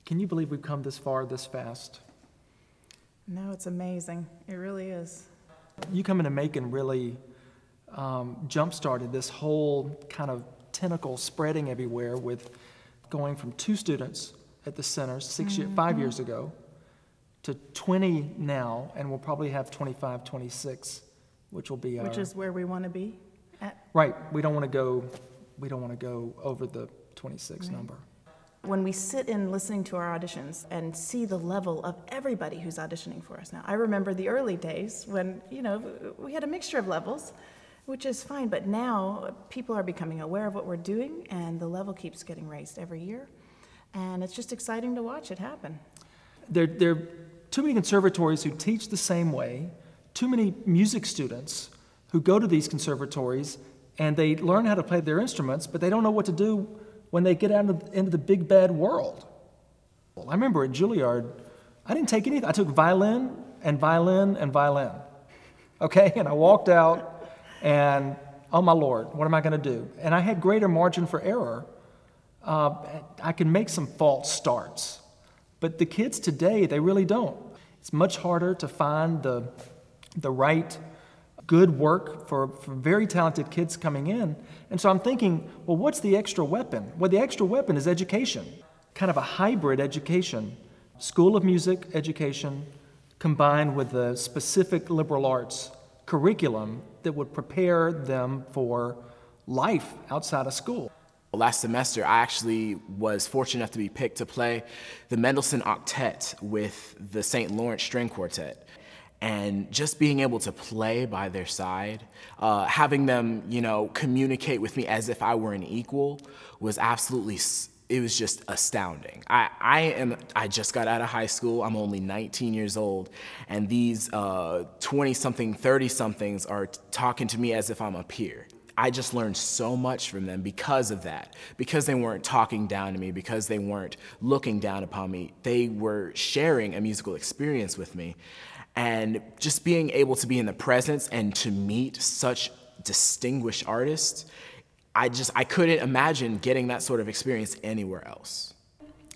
Can you believe we've come this far this fast? No, it's amazing. It really is. You coming to Macon really jump-started this whole kind of tentacle spreading everywhere, with going from 2 students at the center 5 years ago to 20 now, and we'll probably have 25, 26, which will be Which is where we want to be at. Right. We don't want to go over the 26 number. When we sit in listening to our auditions and see the level of everybody who's auditioning for us now. I remember the early days when, we had a mixture of levels, which is fine, but now people are becoming aware of what we're doing, and the level keeps getting raised every year. And it's just exciting to watch it happen. There are too many conservatories who teach the same way, too many music students who go to these conservatories and they learn how to play their instruments, but they don't know what to do when they get out into the big bad world. I remember at Juilliard, I didn't take anything. I took violin and violin and violin, okay? And I walked out and, oh my Lord, what am I gonna do? And I had greater margin for error. I can make some false starts, but the kids today, they really don't. It's much harder to find the right good work for very talented kids coming in. And so I'm thinking, well, what's the extra weapon? Well, the extra weapon is education, kind of a hybrid education, School of Music education combined with the specific liberal arts curriculum that would prepare them for life outside of school. Last semester, I actually was fortunate enough to be picked to play the Mendelssohn Octet with the St. Lawrence String Quartet. And just being able to play by their side, having them, communicate with me as if I were an equal was absolutely, it was just astounding. I just got out of high school. I'm only 19 years old, and these 20-something, 30-somethings are talking to me as if I'm a peer. I just learned so much from them because of that, because they weren't talking down to me, because they weren't looking down upon me. They were sharing a musical experience with me. And just being able to be in the presence and to meet such distinguished artists, I couldn't imagine getting that sort of experience anywhere else.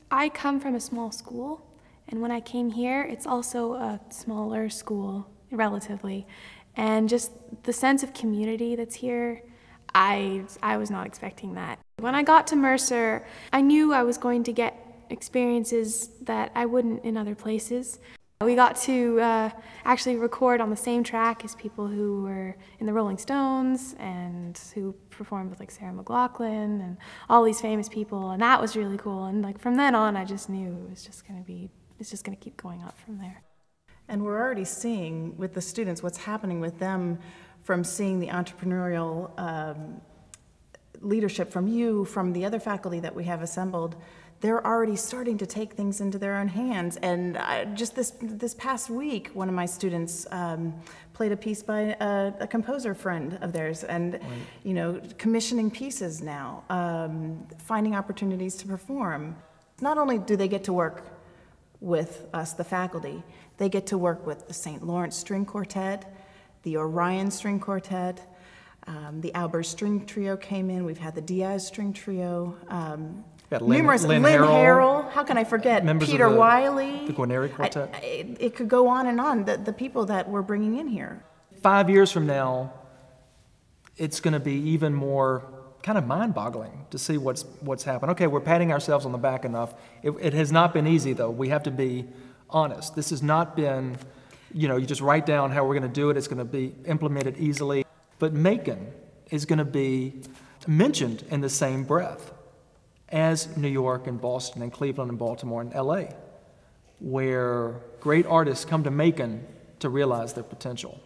I come from a small school, and when I came here, it's also a smaller school, relatively. And just the sense of community that's here, I was not expecting that. When I got to Mercer, I knew I was going to get experiences that I wouldn't in other places. We got to actually record on the same track as people who were in the Rolling Stones and who performed with like Sarah McLachlan and all these famous people, and that was really cool. And like from then on, I just knew it was just going to be, it's just going to keep going up from there. And we're already seeing with the students what's happening with them from seeing the entrepreneurial leadership from you, from the other faculty that we have assembled. They're already starting to take things into their own hands. And just this past week, one of my students played a piece by a composer friend of theirs, and commissioning pieces now, finding opportunities to perform. Not only do they get to work with us, the faculty, they get to work with the St. Lawrence String Quartet, the Orion String Quartet, the Albert String Trio came in. We've had the Diaz String Trio. Numerous, Lynn Harrell, how can I forget? Peter Wiley. The Guarneri Quartet. It could go on and on, the people that we're bringing in here. 5 years from now, it's going to be even more kind of mind-boggling to see what's happened. Okay, we're patting ourselves on the back enough. It has not been easy, though. We have to be honest. This has not been, you just write down how we're going to do it. It's going to be implemented easily. But Macon is going to be mentioned in the same breath as New York and Boston and Cleveland and Baltimore and LA, where great artists come to Macon to realize their potential.